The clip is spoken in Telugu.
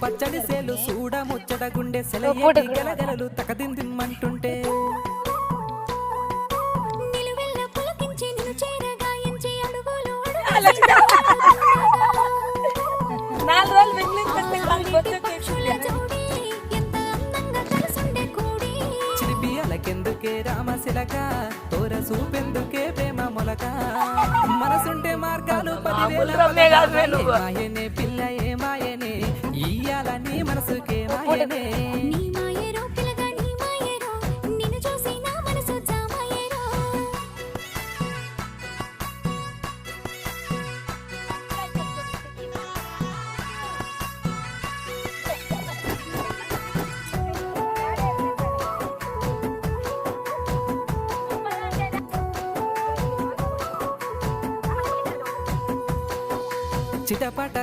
పచ్చడి సేలు సూడ ముచ్చట గుండె సెలయేటి గలగలలు తకదిందిమ్మంటుంటే నిలువెల్ల పులకించి నిన్ను చేరగాయించి అడుగులు నాలుగు రోజులు మిగిలిందంటే పక్షుల జోడి ఎంత అందంగా కలుసుండే కూడి చిలిపి అలకెందుకే రామశిలక తోర సూపెందుకే ప్రేమ మొలక మనసుంటే మార్గాలు మాయనే పిల్ల ఏ మాయనే ఇయ్యాల నీ మనసుకే మాయనే నీ మాయేరో పిల్లగా నీ మాయేరో నిన్ను చూసి నా మనసు జామాయేరో చిటపట